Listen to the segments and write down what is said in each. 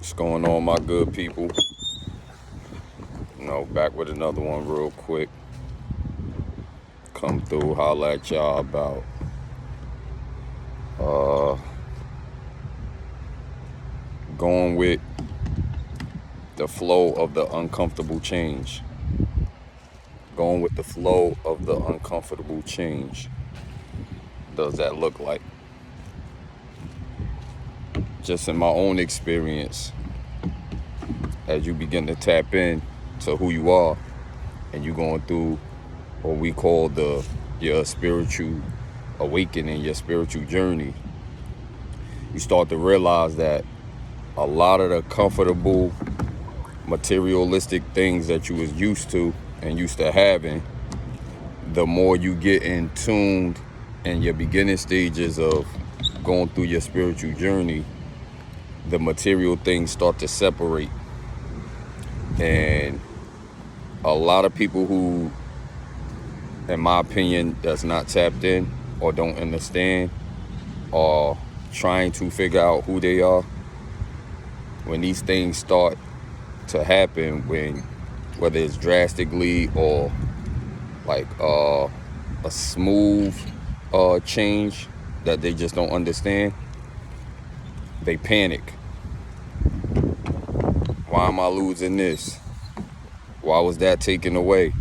What's going on, my good people? Back with another one real quick. Come through, holla at y'all about going with the flow of the uncomfortable change. Going with the flow of the uncomfortable change. Does that look like? Just in my own experience, as you begin to tap in to who you are, and you going through what we call your spiritual awakening, your spiritual journey, you start to realize that a lot of the comfortable materialistic things that you was used to and used to having, the more you get in tuned in your beginning stages of going through your spiritual journey, the material things start to separate. And a lot of people who, in my opinion, that's not tapped in or don't understand, are trying to figure out who they are. When these things start to happen, whether it's drastically or like a smooth change that they just don't understand, they panic. Why am I losing this? Why was that taken away?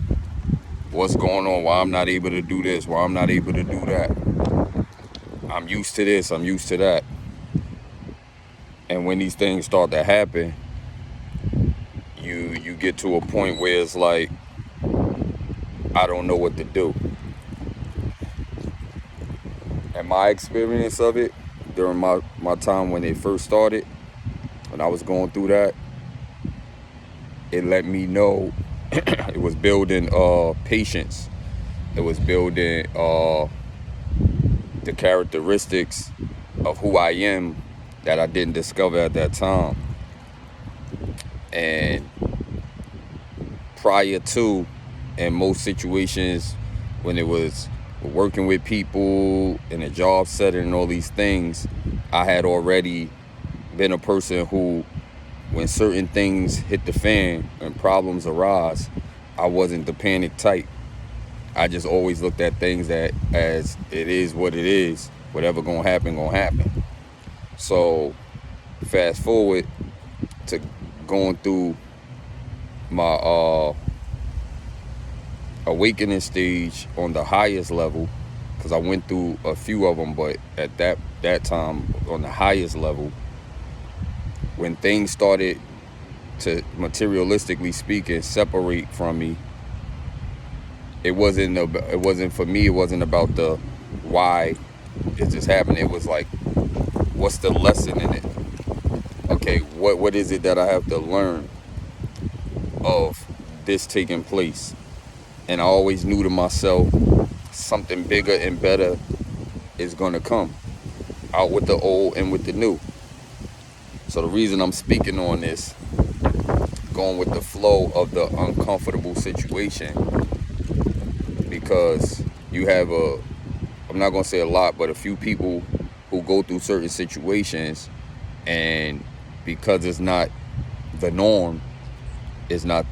What's going on? Why I'm not able to do this? Why I'm not able to do that? I'm used to this. I'm used to that. And when these things start to happen, you get to a point where it's like, I don't know what to do. And my experience of it during my time when it first started, when I was going through that, it let me know it was building patience. It was building the characteristics of who I am that I didn't discover at that time. And prior to, in most situations, when it was working with people in a job setting and all these things, I had already been a person who, when certain things hit the fan and problems arise, I wasn't the panic type. I just always looked at things that as it is what it is. Whatever gonna happen. So fast forward to going through my awakening stage on the highest level, because I went through a few of them, but at that time on the highest level, when things started to, materialistically speaking, separate from me, it wasn't for me. It wasn't about the why it just happened. It was like, what's the lesson in it? Okay, what is it that I have to learn of this taking place? And I always knew to myself, something bigger and better is gonna come out with the old and with the new. So the reason I'm speaking on this, going with the flow of the uncomfortable situation, because you have I'm not gonna say a lot, but a few people who go through certain situations, and because it's not the norm, it's not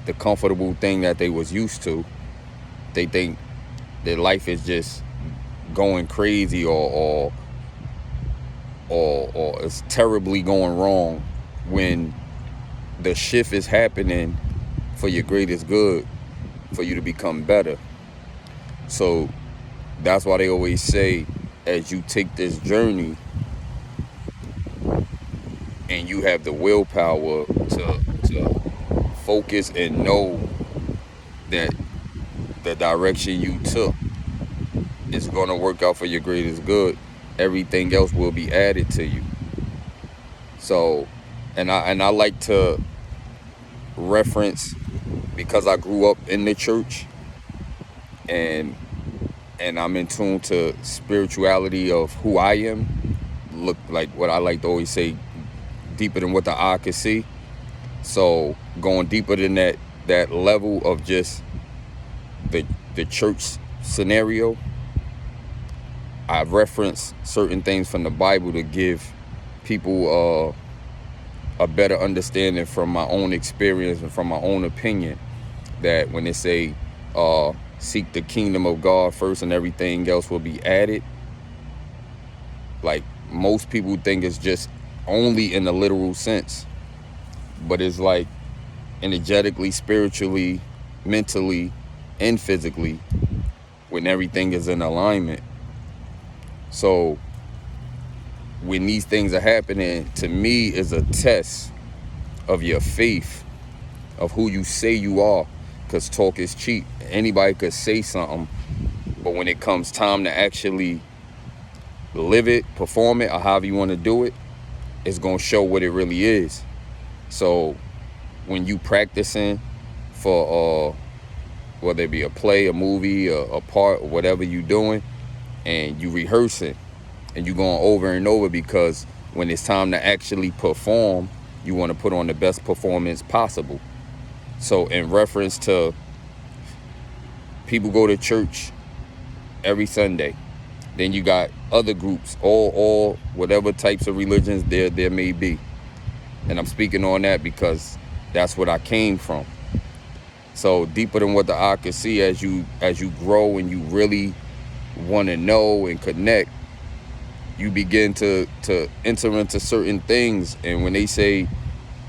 the comfortable thing that they was used to, they think their life is just going crazy or it's terribly going wrong, when the shift is happening for your greatest good, for you to become better. So that's why they always say, as you take this journey and you have the willpower to focus and know that the direction you took is going to work out for your greatest good, everything else will be added to you. So, and I like to reference, because I grew up in the church, and I'm in tune to spirituality of who I am. Look, like what I like to always say, deeper than what the eye can see. So going deeper than that level of just the church scenario, I reference certain things from the Bible to give people a better understanding from my own experience and from my own opinion that when they say seek the kingdom of God first and everything else will be added, like most people think it's just only in the literal sense, but it's like energetically, spiritually, mentally, and physically when everything is in alignment. So when these things are happening, to me is a test of your faith, of who you say you are, because talk is cheap. Anybody could say something, but when it comes time to actually live it, perform it, or however you want to do it, it's going to show what it really is. So when you practicing for whether it be a play, a movie, a part, or whatever you doing, and you rehearsing, and you going over and over, because when it's time to actually perform, you want to put on the best performance possible. So in reference to people go to church every Sunday, then you got other groups, all whatever types of religions there may be. And I'm speaking on that because that's what I came from. So deeper than what the eye can see, as you grow and you really want to know and connect, you begin to enter into certain things. And when they say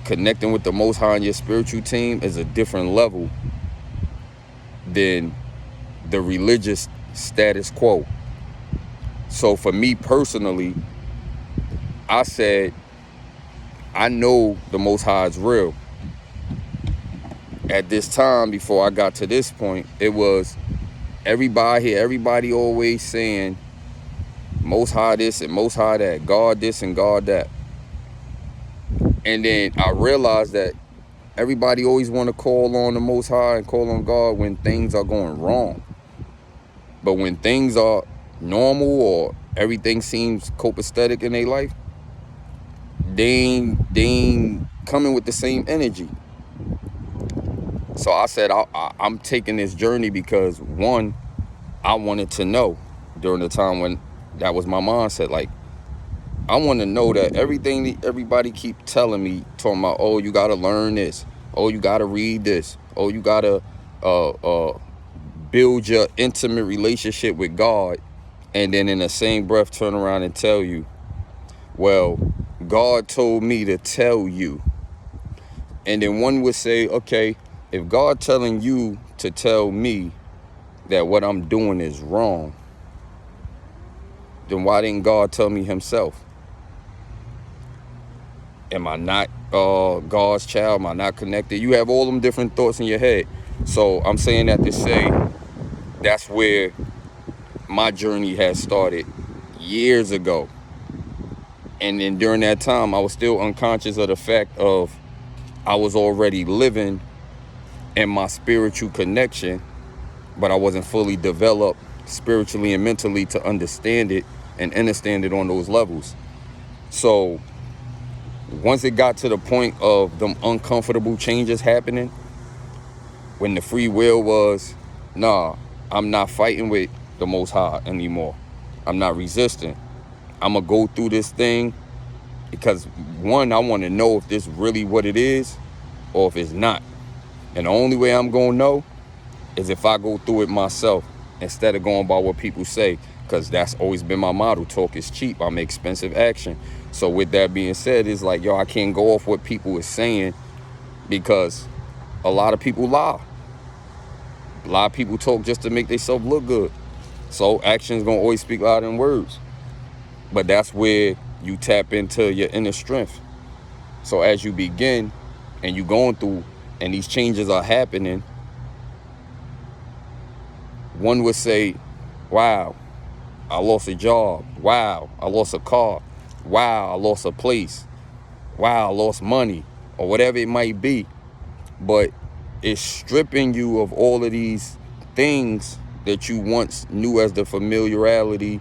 connecting with the Most High and your spiritual team is a different level than the religious status quo. So for me personally, I said, I know the Most High is real. At this time, before I got to this point, it was everybody always saying Most High this and Most High that, God this and God that. And then I realized that everybody always want to call on the Most High and call on God when things are going wrong. But when things are normal or everything seems copacetic in their life, they ain't coming with the same energy. So I said, I'm taking this journey because, one, I wanted to know during the time when that was my mindset. Like, I want to know that everything that everybody keep telling me, talking about, oh, you got to learn this. Oh, you got to read this. Oh, you got to build your intimate relationship with God. And then in the same breath, turn around and tell you, well, God told me to tell you. And then one would say, okay, if God telling you to tell me that what I'm doing is wrong, then why didn't God tell me himself? Am I not God's child? Am I not connected? You have all them different thoughts in your head. So I'm saying that to say that's where my journey has started years ago. And then during that time, I was still unconscious of the fact of I was already living in my spiritual connection, but I wasn't fully developed spiritually and mentally to understand it and understand it on those levels. So once it got to the point of them uncomfortable changes happening, when the free will was, nah, I'm not fighting with the Most High anymore. I'm not resisting. I'm going to go through this thing because, one, I want to know if this really what it is or if it's not. And the only way I'm going to know is if I go through it myself instead of going by what people say, because that's always been my motto. Talk is cheap. I'm expensive action. So with that being said, it's like, yo, I can't go off what people is saying because a lot of people lie. A lot of people talk just to make themselves look good. So action's going to always speak louder than words. But that's where you tap into your inner strength. So as you begin and you going through and these changes are happening, one would say, wow, I lost a job. Wow, I lost a car. Wow, I lost a place. Wow, I lost money, or whatever it might be. But it's stripping you of all of these things that you once knew as the familiarity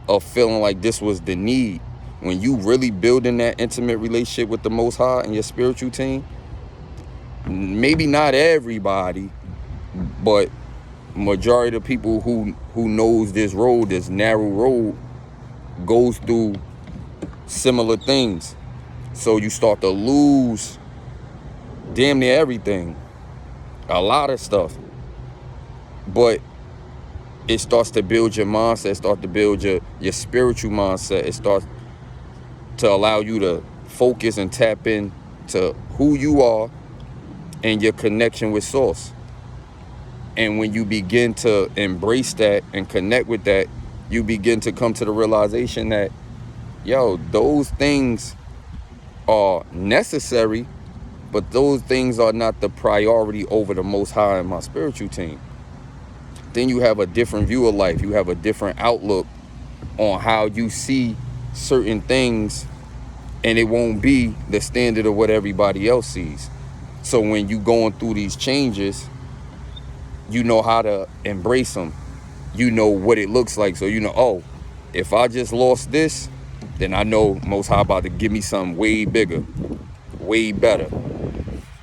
of feeling like this was the need. When you really building that intimate relationship with the Most High and your spiritual team, maybe not everybody, but majority of people who knows this road, this narrow road, goes through similar things. So you start to lose damn near everything, a lot of stuff. But it starts to build your mindset, it starts to build your spiritual mindset. It starts to allow you to focus and tap in to who you are and your connection with source. And when you begin to embrace that and connect with that, you begin to come to the realization that, yo, those things are necessary, but those things are not the priority over the Most High and my spiritual team. Then you have a different view of life. You have a different outlook on how you see certain things, and it won't be the standard of what everybody else sees. So when you going through these changes, you know how to embrace them. You know what it looks like. So you know, oh, if I just lost this, then I know Most High about to give me something way bigger, way better.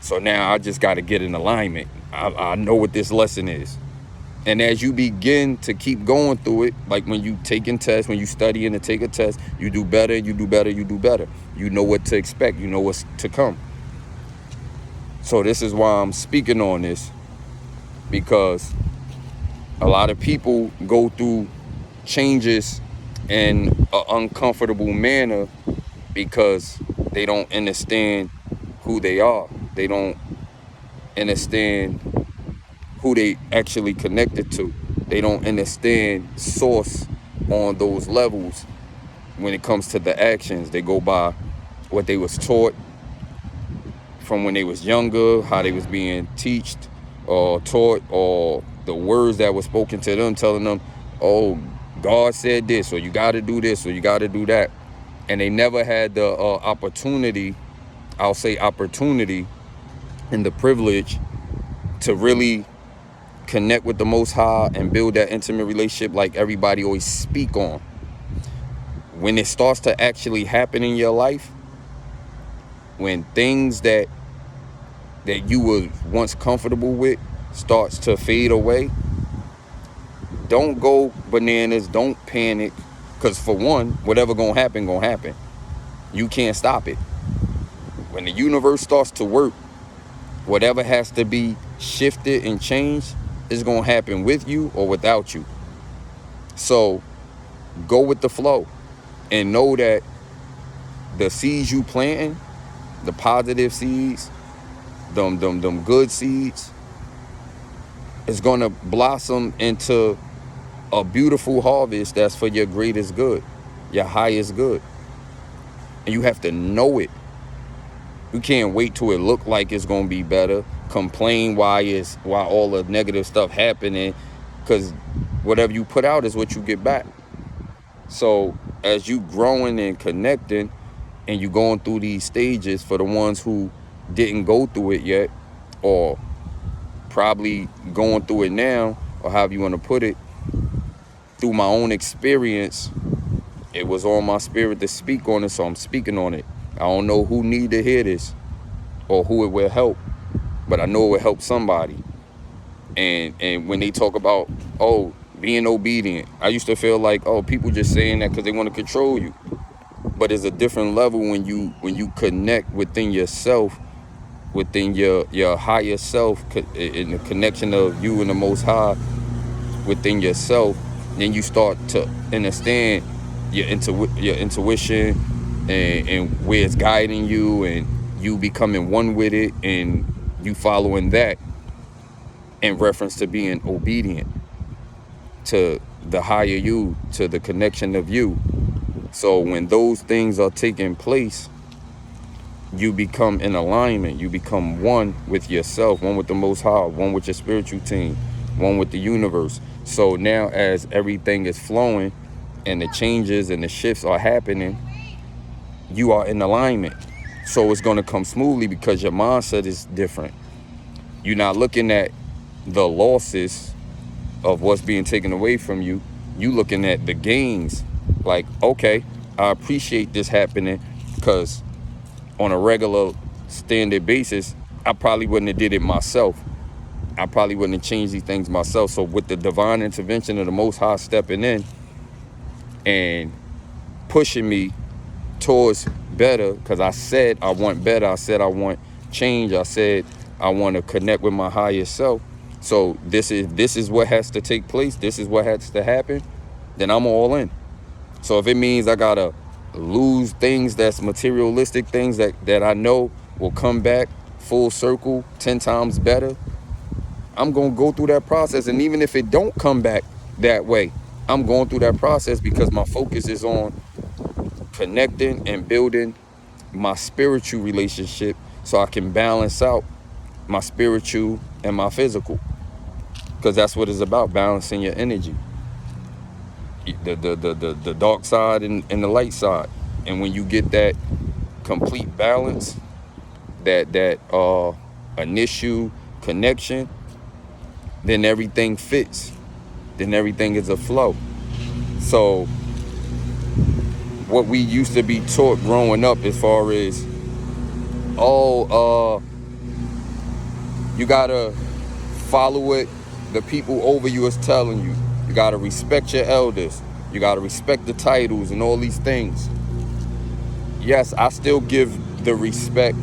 So now I just got to get in alignment. I know what this lesson is. And as you begin to keep going through it, like when you taking tests, when you studying to take a test, you do better, you do better, you do better. You know what to expect. You know what's to come. So this is why I'm speaking on this, because a lot of people go through changes in an uncomfortable manner because they don't understand who they are. They don't understand who they actually connected to. They don't understand source on those levels. When it comes to the actions, they go by what they was taught from when they was younger, how they was being taught, or the words that were spoken to them, telling them, oh, God said this, or you got to do this, or you got to do that. And they never had the opportunity, I'll say opportunity, and the privilege to really connect with the Most High and build that intimate relationship like everybody always speak on. When it starts to actually happen in your life, when things that you were once comfortable with starts to fade away, don't go bananas, don't panic, because for one, whatever gonna happen. You can't stop it. When the universe starts to work, whatever has to be shifted and changed is gonna happen with you or without you. So go with the flow and know that the seeds you planting, the positive seeds, them good seeds, is gonna blossom into a beautiful harvest that's for your greatest good, your highest good. And you have to know it. You can't wait till it look like it's gonna be better, complain why all the negative stuff happening, because whatever you put out is what you get back. So as you growing and connecting and you going through these stages, for the ones who didn't go through it yet, or probably going through it now, or however you want to put it, through my own experience, it was on my spirit to speak on it, so I'm speaking on it. I don't know who need to hear this or who it will help, but I know it will help somebody. And when they talk about, oh, being obedient, I used to feel like, oh, people just saying that because they want to control you. But it's a different level when you connect within yourself, within your higher self, in the connection of you and the Most High within yourself. Then you start to understand your intuition and where it's guiding you, and you becoming one with it, and you following that in reference to being obedient to the higher you, to the connection of you. So when those things are taking place, you become in alignment. You become one with yourself, one with the Most High, one with your spiritual team, one with the universe. So now as everything is flowing and the changes and the shifts are happening, you are in alignment. So it's going to come smoothly because your mindset is different. You're not looking at the losses of what's being taken away from you. You looking at the gains. Like, okay, I appreciate this happening, because on a regular standard basis, I probably wouldn't have did it myself. I probably wouldn't have changed these things myself. So with the divine intervention of the Most High stepping in and pushing me towards better because I said I want better. I said I want change. I said I want to connect with my higher self. So this is what has to take place. This is what has to happen. Then I'm all in. So if it means I gotta lose things that's materialistic, things that I know will come back full circle 10 times better, I'm gonna go through that process. And even if it don't come back that way, I'm going through that process because my focus is on connecting and building my spiritual relationship so I can balance out my spiritual and my physical. Because that's what it's about, balancing your energy. The dark side and the light side. And when you get that complete balance, that initial connection, then everything fits. Then everything is a flow. So what we used to be taught growing up as far as, you gotta follow what the people over you is telling you. You gotta respect your elders. You gotta respect the titles and all these things. Yes, I still give the respect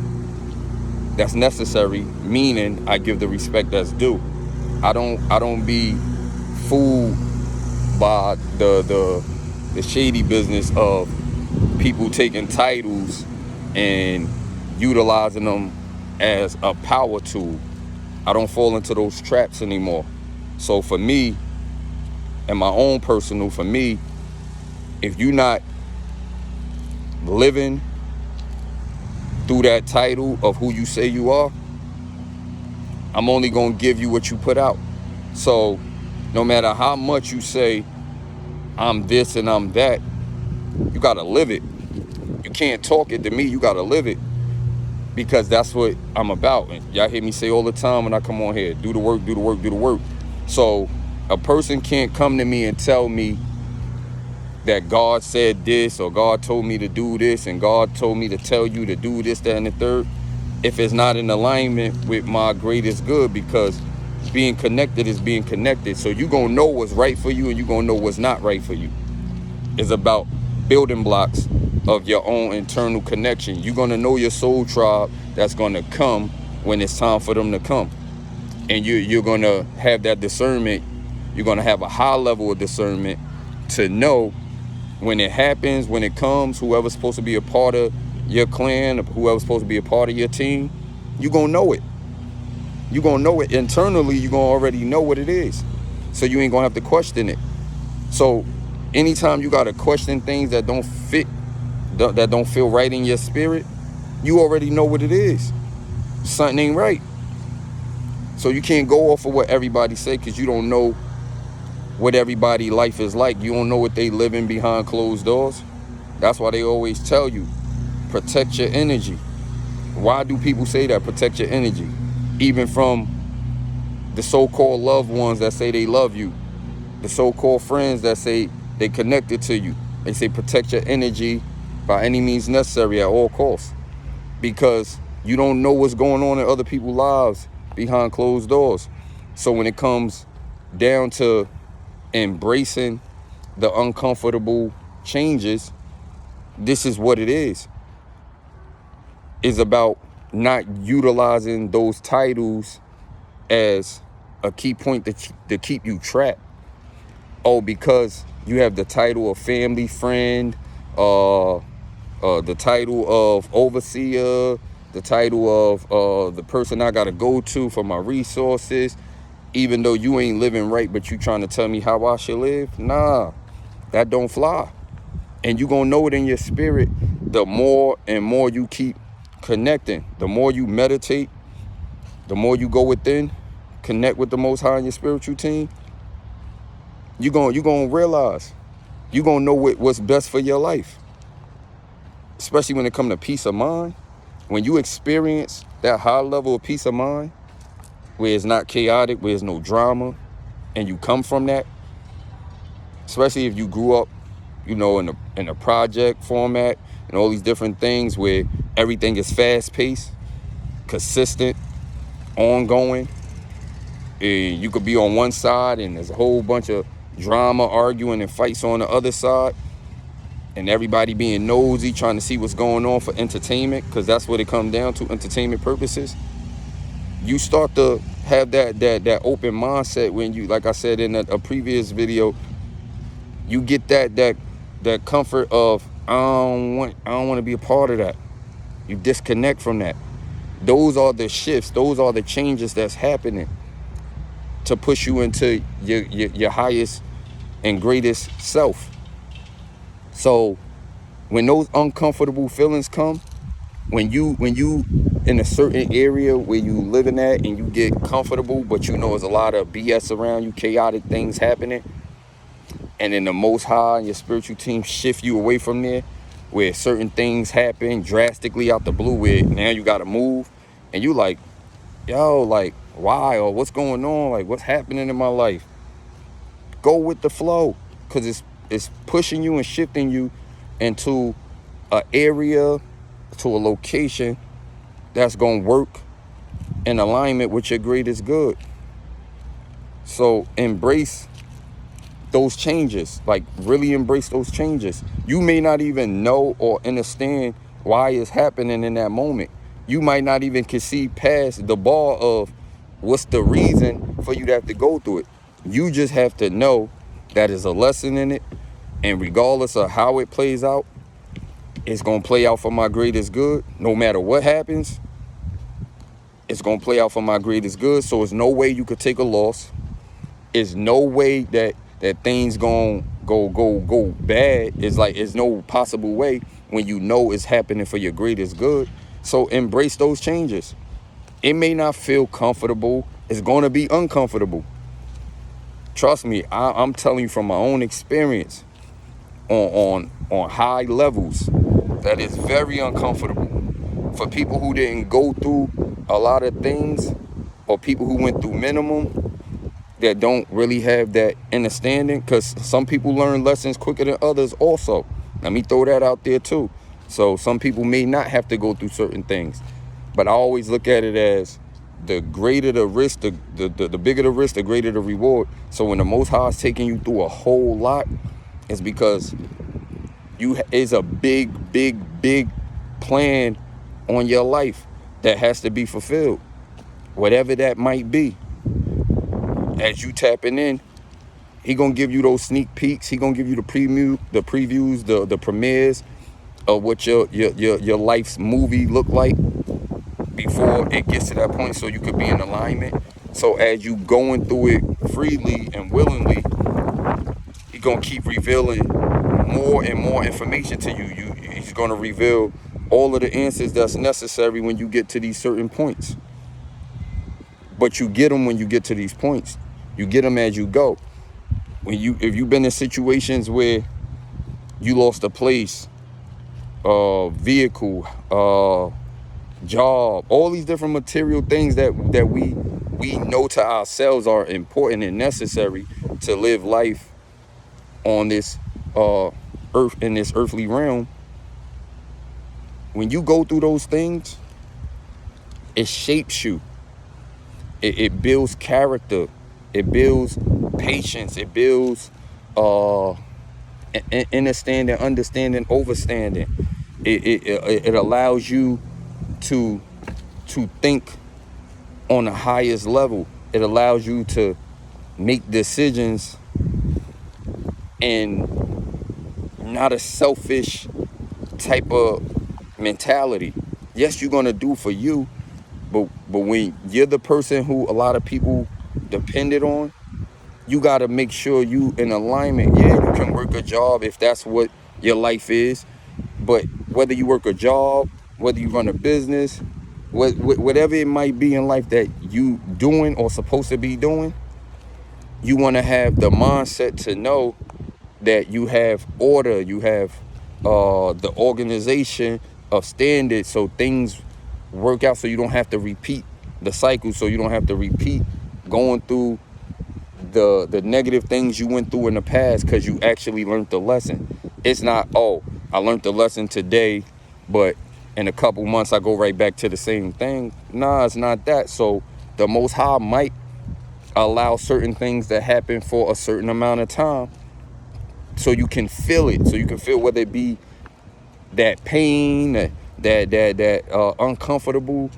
that's necessary, meaning I give the respect that's due. I don't be fooled by the shady business of people taking titles and utilizing them as a power tool. I don't fall into those traps anymore. So for me, and my own personal, for me, if you're not living through that title of who you say you are, I'm only gonna give you what you put out. So no matter how much you say I'm this and I'm that, you gotta live it. You can't talk it to me, you gotta live it. Because that's what I'm about. And y'all hear me say all the time when I come on here, do the work, do the work, do the work. So a person can't come to me and tell me that God said this, or God told me to do this, and God told me to tell you to do this, that, and the third, if it's not in alignment with my greatest good. Because being connected is being connected. So you're gonna know what's right for you and you're gonna know what's not right for you. It's about building blocks of your own internal connection. You're gonna know your soul tribe that's gonna come when it's time for them to come. And you're gonna have that discernment. You're gonna have a high level of discernment to know when it happens, when it comes, whoever's supposed to be a part of your clan, whoever's supposed to be a part of your team, you're gonna know it. You're gonna know it internally. You're gonna already know what it is. So you ain't gonna have to question it. So anytime you gotta question things that don't fit, that don't feel right in your spirit, you already know what it is. Something ain't right. So you can't go off of what everybody say, because you don't know what everybody life is like. You don't know what they living behind closed doors. That's why they always tell you, protect your energy. Why do people say that? Protect your energy. Even from the so-called loved ones that say they love you, the so-called friends that say they connected to you. They say protect your energy by any means necessary at all costs. Because you don't know what's going on in other people's lives behind closed doors. So when it comes down to embracing the uncomfortable changes, this is what it is. It's about not utilizing those titles as a key point to keep you trapped. Oh, because you have the title of family friend, the title of overseer, the title of the person I gotta go to for my resources, even though you ain't living right, but you trying to tell me how I should live. Nah, that don't fly. And you gonna know it in your spirit. The more and more you keep connecting, the more you meditate, the more you go within, connect with the Most High in your spiritual team, you're gonna realize, you're gonna know what's best for your life. Especially when it comes to peace of mind. When you experience that high level of peace of mind, where it's not chaotic, where there's no drama, and you come from that, especially if you grew up, you know, in a project format and all these different things where everything is fast-paced, consistent, ongoing. And you could be on one side and there's a whole bunch of drama, arguing, and fights on the other side. and everybody being nosy, trying to see what's going on for entertainment, because that's what it comes down to, entertainment purposes. You start to have that open mindset when you, like I said in a previous video, you get that comfort of I don't want to be a part of that. You disconnect from that. Those are the shifts. Those are the changes that's happening to push you into your highest and greatest self. So when those uncomfortable feelings come, when you in a certain area where you living at and you get comfortable, but you know there's a lot of BS around you, chaotic things happening, and then the Most High and your spiritual team shift you away from there, where certain things happen drastically out the blue, where now you got to move, and you like, yo, like, why, or what's going on, like, what's happening in my life? Go with the flow, because it's pushing you and shifting you into an area, to a location that's going to work in alignment with your greatest good. So embrace those changes, like really embrace those changes. You may not even know or understand why it's happening in that moment. You might not even can see past the bar of what's the reason for you to have to go through it. You just have to know that there's a lesson in it, and regardless of how it plays out, it's going to play out for my greatest good. No matter what happens, it's going to play out for my greatest good. So there's no way you could take a loss. There's no way that things going to go bad. It's like, there's no possible way when you know it's happening for your greatest good. So embrace those changes. It may not feel comfortable. It's going to be uncomfortable. Trust me, I'm telling you from my own experience on high levels that is very uncomfortable. For people who didn't go through a lot of things, or people who went through minimum, that don't really have that understanding, because some people learn lessons quicker than others also. Let me throw that out there too. So some people may not have to go through certain things, but I always look at it as the greater the risk, the bigger the risk, the greater the reward. So when the Most High is taking you through a whole lot, it's because is a big plan on your life that has to be fulfilled, whatever that might be. As you tapping in, he gonna give you those sneak peeks. He gonna give you the previews, the premieres of what your life's movie look like before it gets to that point, so you could be in alignment. So as you going through it freely and willingly, he gonna keep revealing more and more information to you. He's gonna reveal all of the answers that's necessary when you get to these certain points. But you get them when you get to these points. You get them as you go. If you've been in situations where you lost a place, vehicle, job, all these different material things that we know to ourselves are important and necessary to live life on this earth, in this earthly realm. When you go through those things, it shapes you. It builds character. It builds patience. It builds understanding, overstanding. It allows you to think on the highest level. It allows you to make decisions in not a selfish type of mentality. Yes, you're gonna do for you, but when you're the person who a lot of people depended on, you gotta make sure you in alignment. Yeah, you can work a job if that's what your life is, but whether you work a job, whether you run a business, whatever it might be in life that you doing or supposed to be doing, you want to have the mindset to know that you have order, you have the organization of standards, so things work out, so you don't have to repeat the cycle, so you don't have to repeat going through the negative things you went through in the past, because you actually learned the lesson. It's not, oh, I learned the lesson today, but in a couple months I go right back to the same thing. Nah, it's not that. So the Most High might allow certain things to happen for a certain amount of time so you can feel it. So you can feel whether it be that pain, that uncomfortable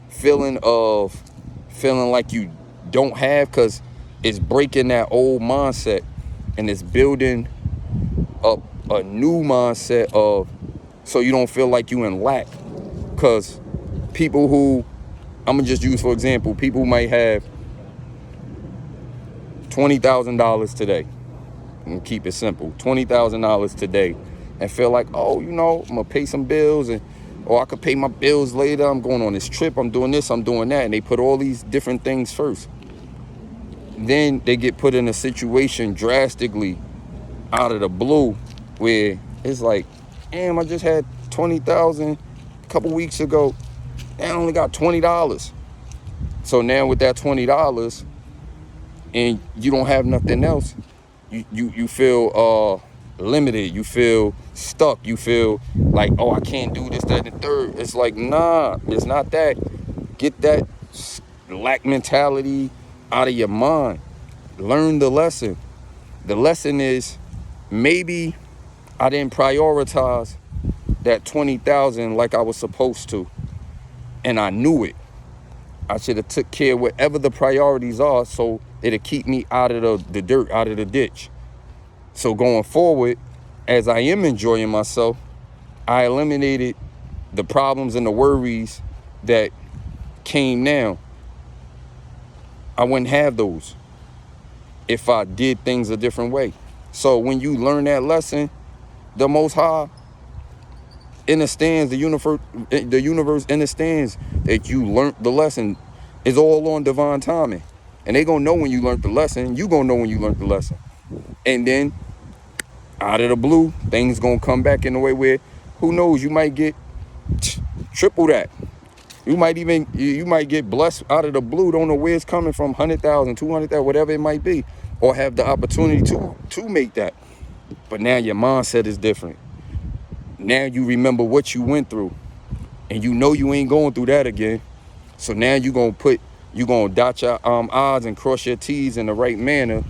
feeling of feeling like you don't have, because it's breaking that old mindset and it's building up a new mindset of, so you don't feel like you in lack. Because people who, I'm gonna just use for example, people who might have $20,000 today, and keep it simple, $20,000 today, and feel like, oh, you know, I'm gonna pay some bills, and or I could pay my bills later, I'm going on this trip, I'm doing this, I'm doing that, and they put all these different things first. Then they get put in a situation drastically out of the blue where it's like, damn, I just had 20,000 a couple weeks ago, and I only got $20. So now with that $20 and you don't have nothing else, you feel limited, you feel stuck, you feel like, oh, I can't do this, that, and the third. It's like, nah, it's not that. Get that lack mentality out of your mind. Learn the lesson. The lesson is, maybe I didn't prioritize that 20,000 like I was supposed to, and I knew it. I should have took care of whatever the priorities are, so it'll keep me out of the dirt, out of the ditch. So going forward, as I am enjoying myself, I eliminated the problems and the worries that came now. I wouldn't have those if I did things a different way. So when you learn that lesson, the Most High understands, the universe understands that you learned the lesson. Is all on divine timing. And they gonna know when you learned the lesson. You gonna know when you learned the lesson. And then out of the blue, things gonna come back in a way where, who knows, you might get triple that. You might get blessed out of the blue, don't know where it's coming from, 100,000, 200,000, whatever it might be, or have the opportunity to make that. But now your mindset is different. Now you remember what you went through, and you know you ain't going through that again. So now you gonna dot your I's and cross your T's in the right manner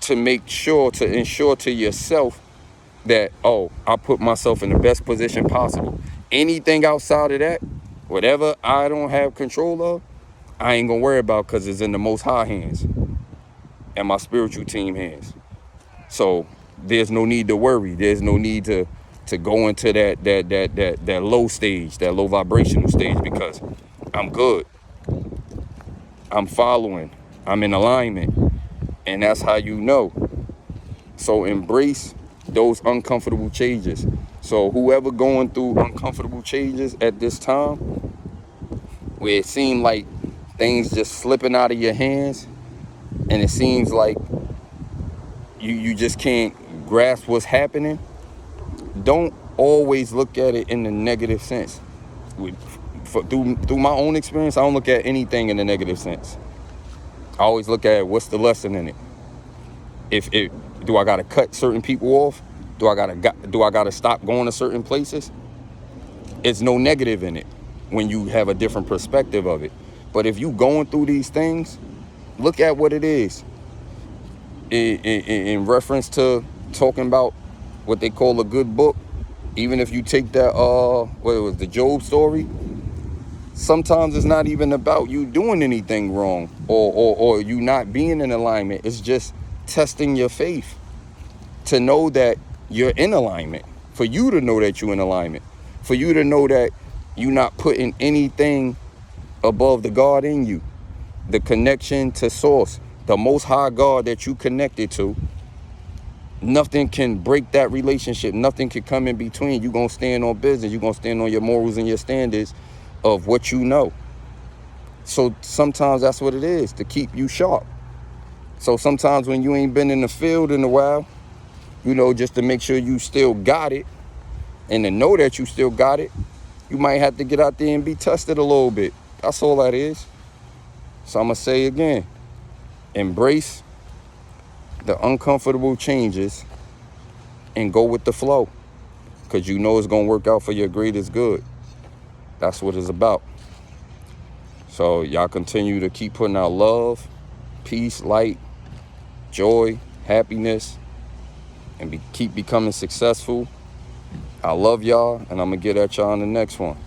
to ensure to yourself that, oh, I put myself in the best position possible. Anything outside of that, whatever I don't have control of, I ain't gonna worry about, because it's in the Most High hands and my spiritual team hands. So there's no need to worry. There's no need to go into that low stage, that low vibrational stage, because I'm good. I'm following. I'm in alignment. And that's how you know. So embrace those uncomfortable changes. So whoever going through uncomfortable changes at this time, where it seems like things just slipping out of your hands, and it seems like you just can't grasp what's happening, don't always look at it in the negative sense. Through my own experience, I don't look at anything in the negative sense. I always look at what's the lesson in it. Do I gotta cut certain people off? Do I gotta stop going to certain places? It's no negative in it when you have a different perspective of it. But if you going through these things, look at what it is. In reference to talking about what they call a good book, even if you take that what it was, the Job story, sometimes it's not even about you doing anything wrong or you not being in alignment. It's just testing your faith to know that you're in alignment, for you to know that you're in alignment, for you to know that you're not putting anything above the God in you, the connection to source, the Most High God that you connected to. Nothing can break that relationship. Nothing can come in between. You're going to stand on business. You're going to stand on your morals and your standards of what you know. So sometimes that's what it is, to keep you sharp. So sometimes when you ain't been in the field in a while, you know, just to make sure you still got it, and to know that you still got it, you might have to get out there and be tested a little bit. That's all that is. So I'm going to say again, embrace the uncomfortable changes and go with the flow, because you know it's going to work out for your greatest good. That's what it's about. So y'all continue to keep putting out love, peace, light, joy, happiness, and keep becoming successful. I love y'all, and I'm going to get at y'all in the next one.